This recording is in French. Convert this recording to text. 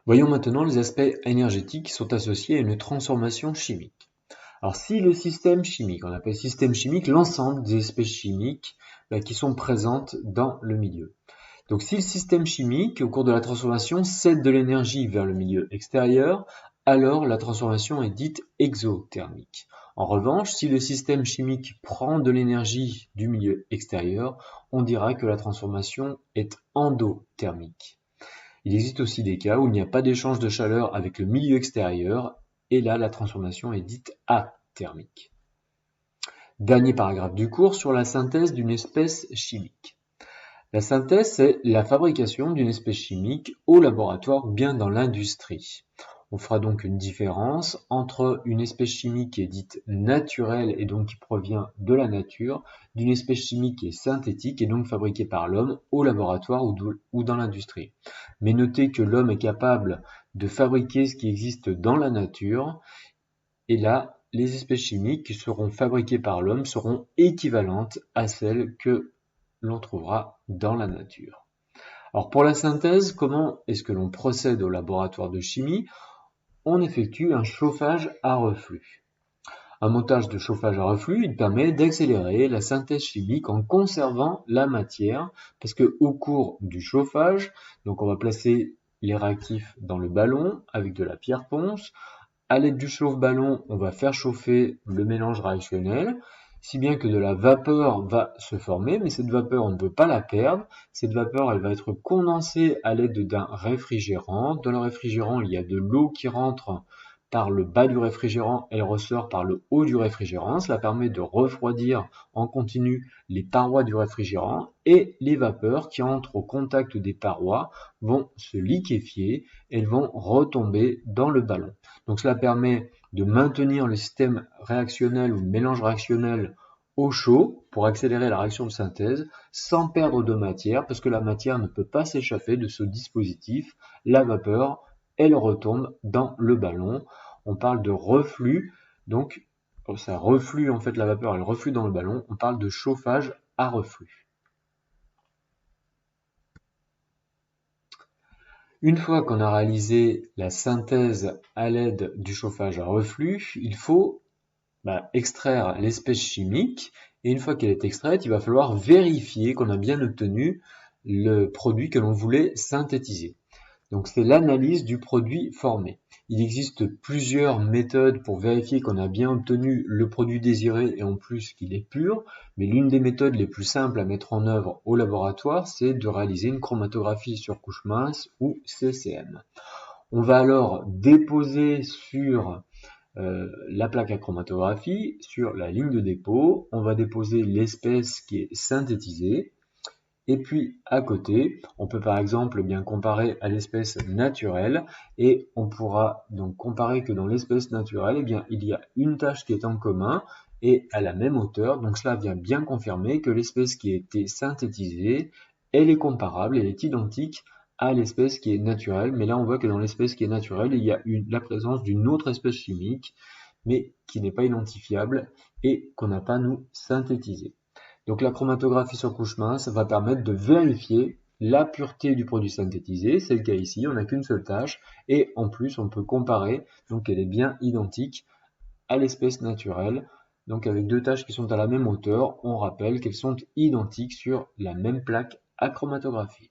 Voyons maintenant les aspects énergétiques qui sont associés à une transformation chimique. Alors si le système chimique, on appelle système chimique l'ensemble des espèces chimiques qui sont présentes dans le milieu. Donc si le système chimique, au cours de la transformation, cède de l'énergie vers le milieu extérieur, alors la transformation est dite exothermique. En revanche, si le système chimique prend de l'énergie du milieu extérieur, on dira que la transformation est endothermique. Il existe aussi des cas où il n'y a pas d'échange de chaleur avec le milieu extérieur, et là la transformation est dite athermique. Dernier paragraphe du cours sur la synthèse d'une espèce chimique. La synthèse, c'est la fabrication d'une espèce chimique au laboratoire ou bien dans l'industrie. On fera donc une différence entre une espèce chimique qui est dite naturelle et donc qui provient de la nature, d'une espèce chimique qui est synthétique et donc fabriquée par l'homme au laboratoire ou dans l'industrie. Mais notez que l'homme est capable de fabriquer ce qui existe dans la nature, et là, les espèces chimiques qui seront fabriquées par l'homme seront équivalentes à celles que l'on trouvera dans la nature. Alors pour la synthèse, comment est-ce que l'on procède au laboratoire de chimie? On effectue un chauffage à reflux. Un montage de chauffage à reflux, il permet d'accélérer la synthèse chimique en conservant la matière, parce que au cours du chauffage, donc on va placer les réactifs dans le ballon avec de la pierre ponce. À l'aide du chauffe-ballon, on va faire chauffer le mélange réactionnel, si bien que de la vapeur va se former, mais cette vapeur, on ne peut pas la perdre. Cette vapeur, elle va être condensée à l'aide d'un réfrigérant. Dans le réfrigérant, il y a de l'eau qui rentre par le bas du réfrigérant, elle ressort par le haut du réfrigérant. Cela permet de refroidir en continu les parois du réfrigérant et les vapeurs qui entrent au contact des parois vont se liquéfier, elles vont retomber dans le ballon. Donc cela permet de maintenir le système réactionnel ou le mélange réactionnel au chaud pour accélérer la réaction de synthèse sans perdre de matière parce que la matière ne peut pas s'échapper de ce dispositif. La vapeur, elle retombe dans le ballon. On parle de reflux, donc ça reflue en fait la vapeur, elle reflue dans le ballon. On parle de chauffage à reflux. Une fois qu'on a réalisé la synthèse à l'aide du chauffage à reflux, il faut extraire l'espèce chimique, et une fois qu'elle est extraite, il va falloir vérifier qu'on a bien obtenu le produit que l'on voulait synthétiser. Donc c'est l'analyse du produit formé. Il existe plusieurs méthodes pour vérifier qu'on a bien obtenu le produit désiré et en plus qu'il est pur, mais l'une des méthodes les plus simples à mettre en œuvre au laboratoire, c'est de réaliser une chromatographie sur couche mince ou CCM. On va alors déposer sur la plaque à chromatographie, sur la ligne de dépôt, on va déposer l'espèce qui est synthétisée. Et puis à côté, on peut par exemple bien comparer à l'espèce naturelle et on pourra donc comparer que dans l'espèce naturelle, il y a une tâche qui est en commun et à la même hauteur. Donc cela vient bien confirmer que l'espèce qui a été synthétisée, elle est comparable, elle est identique à l'espèce qui est naturelle. Mais là, on voit que dans l'espèce qui est naturelle, il y a la présence d'une autre espèce chimique, mais qui n'est pas identifiable et qu'on n'a pas nous synthétisé. Donc la chromatographie sur couche mince va permettre de vérifier la pureté du produit synthétisé, c'est le cas ici, on n'a qu'une seule tâche, et en plus on peut comparer, donc elle est bien identique à l'espèce naturelle, donc avec deux tâches qui sont à la même hauteur, on rappelle qu'elles sont identiques sur la même plaque à chromatographie.